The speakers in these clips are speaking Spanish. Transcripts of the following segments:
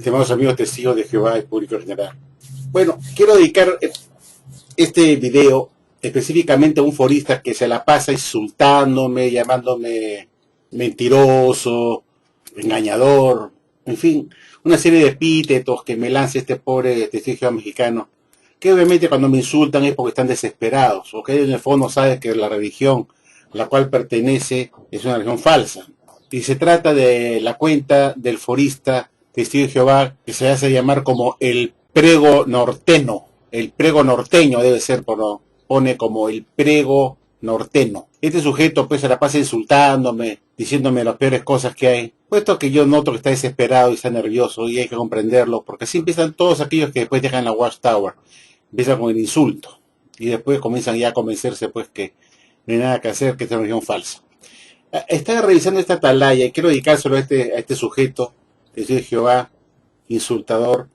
estimados amigos testigos de Jehová y público en general. Bueno, quiero dedicar este video específicamente a un forista que se la pasa insultándome, llamándome mentiroso, engañador, en fin, una serie de epítetos que me lanza este pobre testigo de Jehová mexicano, que obviamente cuando me insultan es porque están desesperados, o que en el fondo sabe que la religión a la cual pertenece es una religión falsa. Y se trata de la cuenta del forista testigo de Jehová, que se hace llamar como el prego norteno. El prego norteño debe ser, pone como el prego norteno. Este sujeto pues se la pasa insultándome, diciéndome las peores cosas que hay, puesto que yo noto que está desesperado y está nervioso, y hay que comprenderlo, porque así empiezan todos aquellos que después dejan la Watchtower. Empiezan con el insulto, y después comienzan ya a convencerse pues que no hay nada que hacer, que es una religión falsa. Estaba revisando esta atalaya y quiero dedicárselo a este sujeto, testigo de Jehová, insultador.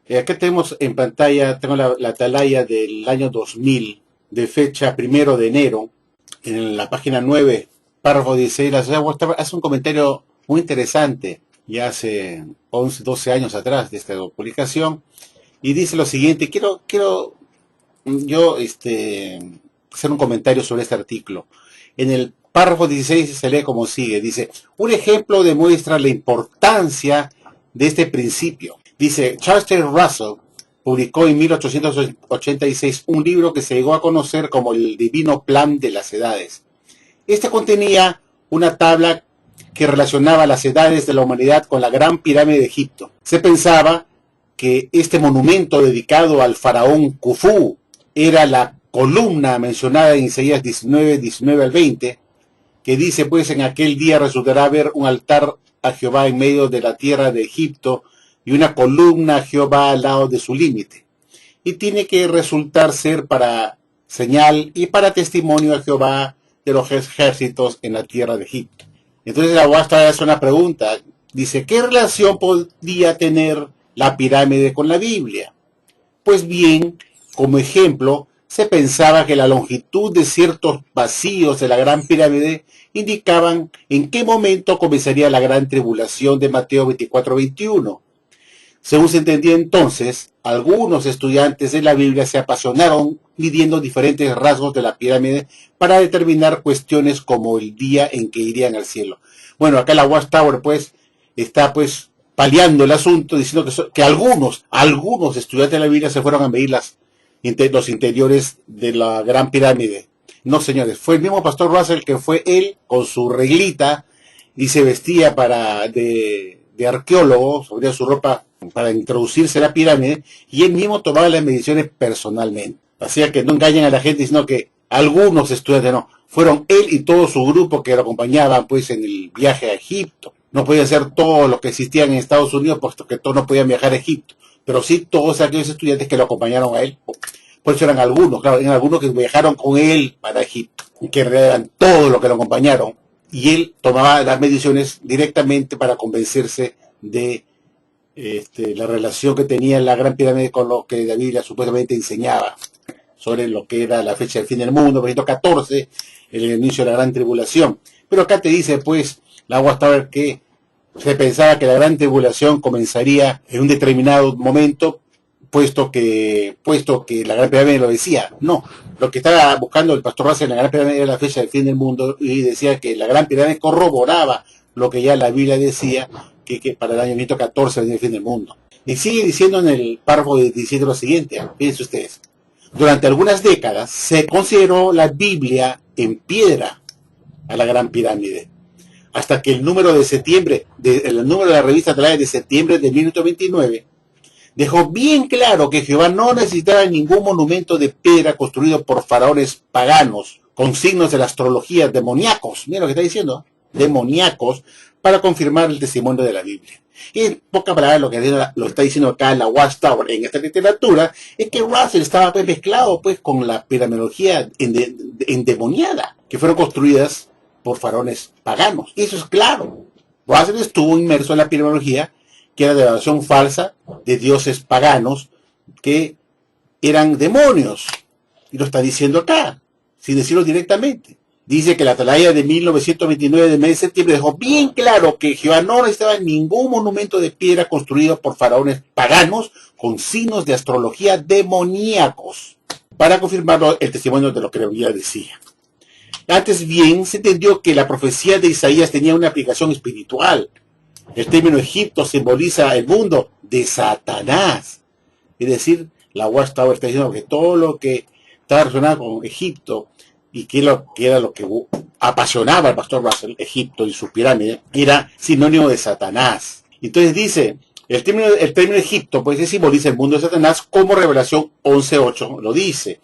Acá tenemos en pantalla, tengo la atalaya del año 2000, de fecha 1 de enero, en la página 9, párrafo 16, la sociedad Watchtower hace un comentario muy interesante, ya hace 11, 12 años atrás de esta publicación, y dice lo siguiente. Quiero yo hacer un comentario sobre este artículo. En el párrafo 16 se lee como sigue, dice: un ejemplo demuestra la importancia de este principio. Dice, Charles Taylor Russell publicó en 1886 un libro que se llegó a conocer como el Divino Plan de las Edades. Este contenía una tabla que relacionaba las edades de la humanidad con la Gran Pirámide de Egipto. Se pensaba que este monumento dedicado al faraón Khufu era la columna mencionada en Isaías 19 al 20, que dice, pues en aquel día resultará haber un altar a Jehová en medio de la tierra de Egipto y una columna a Jehová al lado de su límite. Y tiene que resultar ser para señal y para testimonio a Jehová de los ejércitos en la tierra de Egipto. Entonces la Watchtower hace una pregunta. Dice, ¿qué relación podría tener la pirámide con la Biblia? Pues bien, como ejemplo, se pensaba que la longitud de ciertos vacíos de la Gran Pirámide indicaban en qué momento comenzaría la gran tribulación de Mateo 24-21. Según se entendía entonces, algunos estudiantes de la Biblia se apasionaron midiendo diferentes rasgos de la pirámide para determinar cuestiones como el día en que irían al cielo. Bueno, acá la Watchtower pues está pues paliando el asunto, diciendo que algunos estudiantes de la Biblia se fueron a medir los interiores de la Gran Pirámide. No, señores, fue el mismo pastor Russell que fue él con su reglita y se vestía de arqueólogo, sobre su ropa para introducirse a la pirámide, y él mismo tomaba las mediciones personalmente. Así que no engañen a la gente diciendo que algunos estudiantes, no, fueron él y todo su grupo que lo acompañaban pues en el viaje a Egipto. No podían ser todos los que existían en Estados Unidos, puesto que todos no podían viajar a Egipto, pero sí todos aquellos estudiantes que lo acompañaron a él. Por eso eran algunos, claro, eran algunos que viajaron con él para Egipto, que eran todos los que lo acompañaron, y él tomaba las mediciones directamente para convencerse de la relación que tenía la Gran Pirámide con lo que la Biblia supuestamente enseñaba sobre lo que era la fecha del fin del mundo, 1914, el inicio de la gran tribulación. Pero acá te dice pues la Watchtower que se pensaba que la gran tribulación comenzaría en un determinado momento, puesto que la Gran Pirámide lo decía. No, lo que estaba buscando el pastor Russell en la Gran Pirámide era la fecha del fin del mundo, y decía que la Gran Pirámide corroboraba lo que ya la Biblia decía, que para el año 1914 venía el fin del mundo. Y sigue diciendo en el párrafo 17 lo siguiente, fíjense ustedes. Durante algunas décadas se consideró la Biblia en piedra a la Gran Pirámide, hasta que el número de la revista Atalaya de septiembre de 1929 dejó bien claro que Jehová no necesitaba ningún monumento de piedra construido por faraones paganos con signos de la astrología demoníacos. Mira lo que está diciendo, demoníacos, para confirmar el testimonio de la Biblia. Y en pocas palabras lo está diciendo acá la Watchtower en esta literatura es que Russell estaba pues mezclado pues con la piramidología endemoniada que fueron construidas por faraones paganos. Y eso es claro. Russell estuvo inmerso en la piramidología, que era de la adoración falsa de dioses paganos que eran demonios. Y lo está diciendo acá, sin decirlo directamente. Dice que la atalaya de 1929 del mes de septiembre dejó bien claro que Jehová no necesitaba ningún monumento de piedra construido por faraones paganos con signos de astrología demoníacos para confirmarlo el testimonio de lo que la Biblia decía. Antes bien, se entendió que la profecía de Isaías tenía una aplicación espiritual. El término Egipto simboliza el mundo de Satanás. Es decir, la Watchtower está diciendo que todo lo que estaba relacionado con Egipto y que era lo que apasionaba al pastor Russell, Egipto y sus pirámides, era sinónimo de Satanás. Entonces dice, el término Egipto pues simboliza el mundo de Satanás, como Revelación 11:8 lo dice.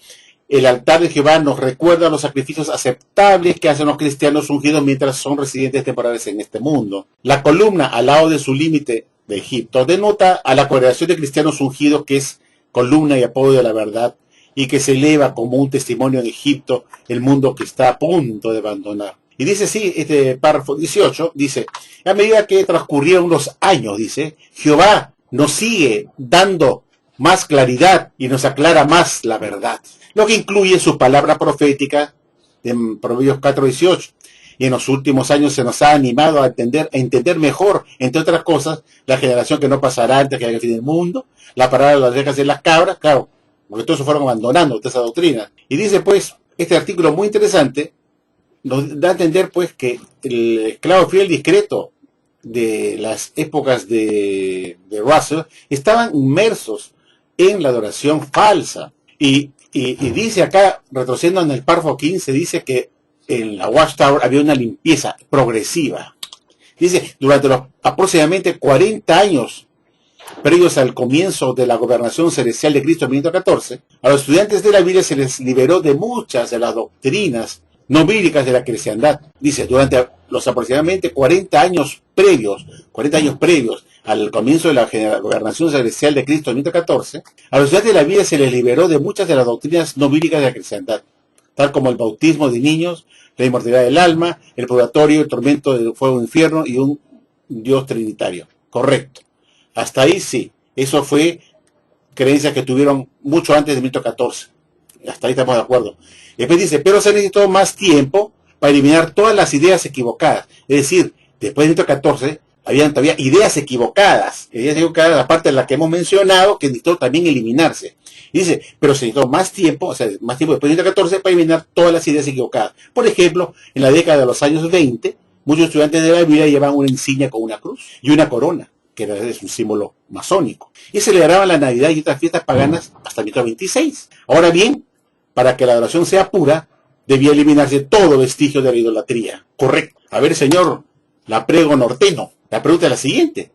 El altar de Jehová nos recuerda los sacrificios aceptables que hacen los cristianos ungidos mientras son residentes temporales en este mundo. La columna al lado de su límite de Egipto denota a la congregación de cristianos ungidos, que es columna y apoyo de la verdad, y que se eleva como un testimonio en Egipto, el mundo que está a punto de abandonar. Y dice así, este párrafo 18, dice, a medida que transcurrieron los años, dice, Jehová nos sigue dando más claridad y nos aclara más la verdad. Lo que incluye su palabra profética de Proverbios 4:18. Y en los últimos años se nos ha animado a entender mejor, entre otras cosas, la generación que no pasará antes que haya el fin del mundo, la parábola de las ovejas y las cabras, claro, porque todos se fueron abandonando esa doctrina. Y dice pues, este artículo muy interesante, nos da a entender pues que el esclavo fiel discreto de las épocas de Russell estaban inmersos en la adoración falsa. Y dice acá, retrocediendo en el párrafo 15, dice que en la Watchtower había una limpieza progresiva. Dice, durante los aproximadamente 40 años previos al comienzo de la gobernación celestial de Cristo en 1914, a los estudiantes de la Biblia se les liberó de muchas de las doctrinas no bíblicas de la cristiandad. Dice, durante los aproximadamente 40 años previos al comienzo de la gobernación celestial de Cristo en 1914, a los estudiantes de la Biblia se les liberó de muchas de las doctrinas no bíblicas de la cristiandad, tal como el bautismo de niños, la inmortalidad del alma, el purgatorio, el tormento del fuego del infierno y un Dios trinitario. Correcto. Hasta ahí sí. Eso fue creencias que tuvieron mucho antes de 1914. Hasta ahí estamos de acuerdo. Después dice, pero se necesitó más tiempo para eliminar todas las ideas equivocadas. Es decir, después de 1914, habían todavía ideas equivocadas, aparte de la que hemos mencionado, que necesitó también eliminarse. Y dice, pero se necesitó más tiempo, o sea, más tiempo después de 1914 para eliminar todas las ideas equivocadas. Por ejemplo, en la década de los años 20, muchos estudiantes de la Biblia llevaban una insignia con una cruz y una corona, que es un símbolo masónico. Y celebraban la Navidad y otras fiestas paganas hasta 1926. Ahora bien, para que la adoración sea pura, debía eliminarse todo vestigio de la idolatría. Correcto. A ver, señor Laprego Norteno, la pregunta es la siguiente.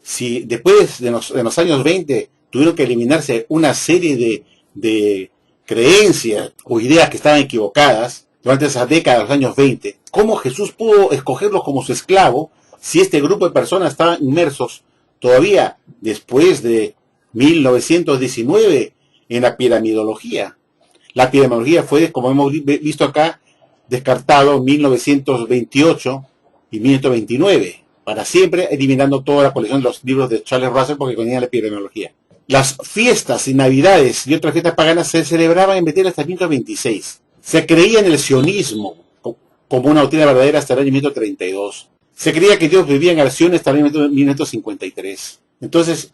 Si después de los años 20 tuvieron que eliminarse una serie de creencias o ideas que estaban equivocadas durante esa década de los años 20, ¿cómo Jesús pudo escogerlos como su esclavo si este grupo de personas estaban inmersos todavía después de 1919 en la piramidología? La piramidología fue, como hemos visto acá, descartado en 1928 y 1929, para siempre eliminando toda la colección de los libros de Charles Russell porque contenían la piramidología. Las fiestas y navidades y otras fiestas paganas se celebraban en Betel hasta 1926. Se creía en el sionismo como una doctrina verdadera hasta el año 1932. Se creía que Dios vivía en Sion hasta el año 1953. Entonces,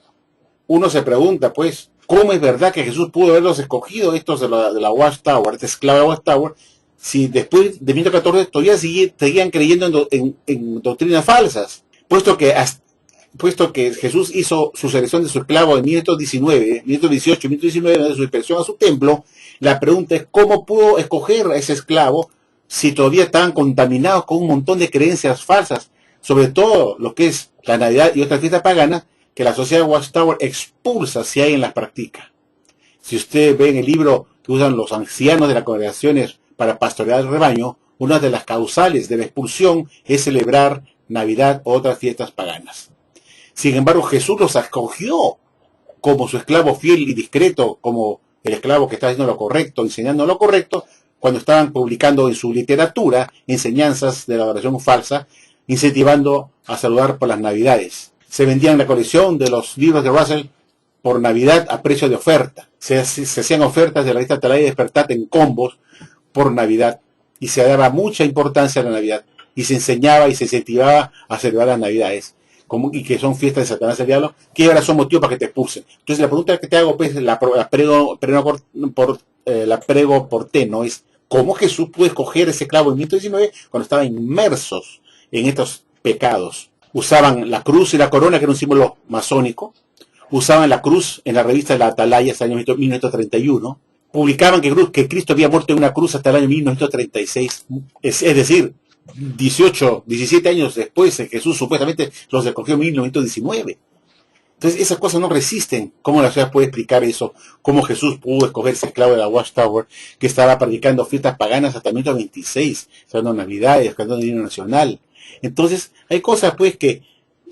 uno se pregunta, pues, ¿cómo es verdad que Jesús pudo haberlos escogido, estos de la Watchtower, este esclavo de la Watchtower, si después de 1914 todavía seguían creyendo en doctrinas falsas? Puesto que Jesús hizo su selección de su esclavo en 1919, 1918 y 1919, de su dispersión a su templo, la pregunta es, ¿cómo pudo escoger a ese esclavo si todavía estaban contaminados con un montón de creencias falsas, sobre todo lo que es la Navidad y otras fiestas paganas, que la sociedad Watchtower expulsa si alguien las practica? Si usted ve en el libro que usan los ancianos de las congregaciones para pastorear el rebaño, una de las causales de la expulsión es celebrar Navidad o otras fiestas paganas. Sin embargo, Jesús los escogió como su esclavo fiel y discreto, como el esclavo que está haciendo lo correcto, enseñando lo correcto, cuando estaban publicando en su literatura enseñanzas de la adoración falsa, incentivando a saludar por las Navidades. Se vendían la colección de los libros de Russell por Navidad a precio de oferta. Se hacían ofertas de la revista Atalaya y Despertate en combos por Navidad. y se daba mucha importancia a la Navidad, y se enseñaba y se incentivaba a celebrar las Navidades, y que son fiestas de Satanás el diablo, que ahora son motivos para que te expulsen. Entonces la pregunta que te hago, pues, la prego por té, ¿no? Es, ¿cómo Jesús pudo escoger ese clavo en 1919 cuando estaban inmersos en estos pecados? Usaban la cruz y la corona, que era un símbolo masónico, usaban la cruz en la revista La Atalaya hasta el año 1931, publicaban que Cristo había muerto en una cruz hasta el año 1936, es decir, 17 años después, Jesús supuestamente los escogió en 1919. Entonces esas cosas no resisten. ¿Cómo la sociedad puede explicar eso? ¿Cómo Jesús pudo escoger ese esclavo de la Watchtower que estaba practicando fiestas paganas hasta 1926, celebrando Navidades, cantando el himno nacional? Entonces hay cosas pues que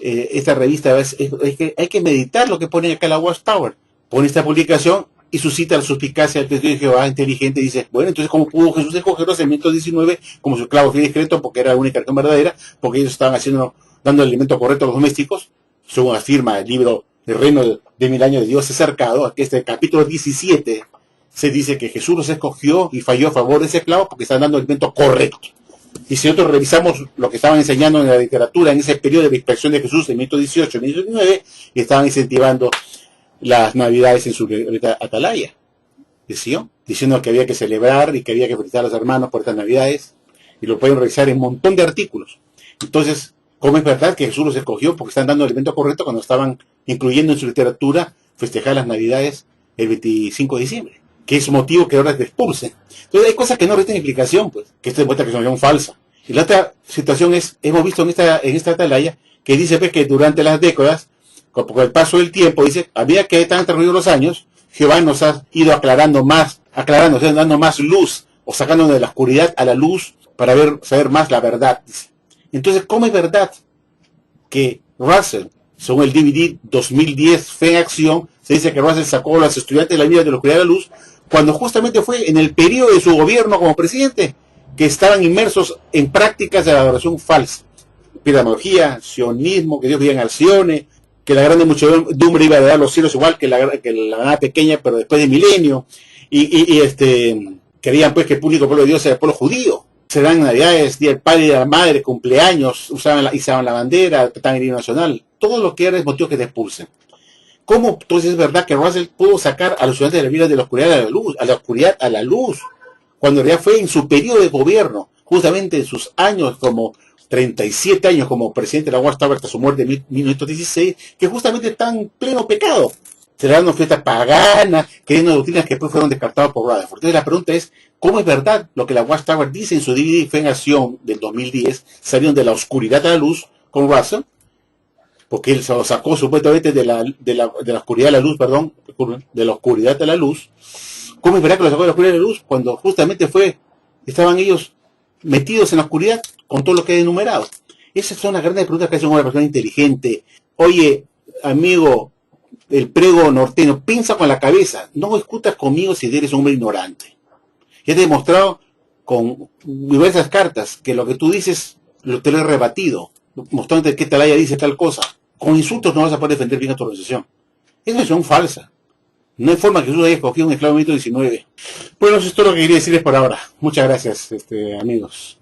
esta revista hay que meditar lo que pone acá la Watchtower. Pone esta publicación y suscita la suspicacia del testigo de Jehová inteligente y dice, bueno, entonces ¿cómo pudo Jesús escogerlos en 1919 como su esclavo fiel y discreto? Porque era la única razón verdadera, porque ellos estaban dando el alimento correcto a los domésticos, según afirma el libro El reino de mil años de Dios es cercado. Aquí este capítulo 17 se dice que Jesús los escogió y falló a favor de ese esclavo porque están dando el alimento correcto. Y si nosotros revisamos lo que estaban enseñando en la literatura en ese periodo de la inspección de Jesús en 1918 y 1919, estaban incentivando las Navidades en su atalaya, diciendo que había que celebrar y que había que felicitar a los hermanos por estas Navidades, y lo pueden revisar en un montón de artículos. Entonces, ¿cómo es verdad que Jesús los escogió? Porque están dando el elemento correcto cuando estaban incluyendo en su literatura festejar las Navidades el 25 de diciembre, que es motivo que ahora te expulsen. Entonces hay cosas que no retienen explicación, pues, que esto demuestra que son falsas. Y la otra situación es, hemos visto en esta atalaya, que dice pues, que durante las décadas, con el paso del tiempo, dice, a medida que están transcurridos los años, Jehová nos ha ido aclarando, o sea, dando más luz, o sacándonos de la oscuridad a la luz, para saber más la verdad, dice. Entonces, ¿cómo es verdad que Russell, según el DVD 2010 Fe en Acción, se dice que Russell sacó a los estudiantes de la vida de la oscuridad a la luz, cuando justamente fue en el periodo de su gobierno como presidente, que estaban inmersos en prácticas de la adoración falsa? Piramología, sionismo, que Dios vivía en Alcione, que la grande muchedumbre iba a dar los cielos igual que la nada pequeña, pero después de milenio, y querían pues que el público pueblo de Dios sea el pueblo judío. Se dan Navidades, Día del Padre y de la Madre, cumpleaños, izaban la bandera, trataban el himno nacional, todo lo que era es motivo que te expulsen. ¿Cómo entonces es verdad que Russell pudo sacar a los estudiantes de la vida de la oscuridad a la luz, cuando en realidad fue en su periodo de gobierno, justamente en sus años como 37 años como presidente de la Watchtower hasta su muerte en 1916, que justamente está en pleno pecado, celebrando fiestas paganas, creyendo doctrinas que después fueron descartadas por Rutherford? Entonces la pregunta es, ¿cómo es verdad lo que la Watchtower dice en su DVD Fe en Acción del 2010, salieron de la oscuridad a la luz con Russell? Porque él se lo sacó supuestamente de la oscuridad a la luz, de la oscuridad a la luz. ¿Cómo es verdad que lo sacó de la oscuridad a la luz cuando justamente estaban ellos metidos en la oscuridad con todo lo que he enumerado? Esas son las grandes preguntas que hace una persona inteligente. Oye, amigo, el prego norteño, piensa con la cabeza, no discutas conmigo si eres un hombre ignorante. Ya te he demostrado con diversas cartas que lo que tú dices te lo he rebatido, mostrándote que Atalaya dice tal cosa. Con insultos no vas a poder defender bien a tu organización. Eso es falsa. No hay forma que Jesús haya escogido un esclavo en 19. Bueno, eso es todo lo que quería decirles por ahora. Muchas gracias, amigos.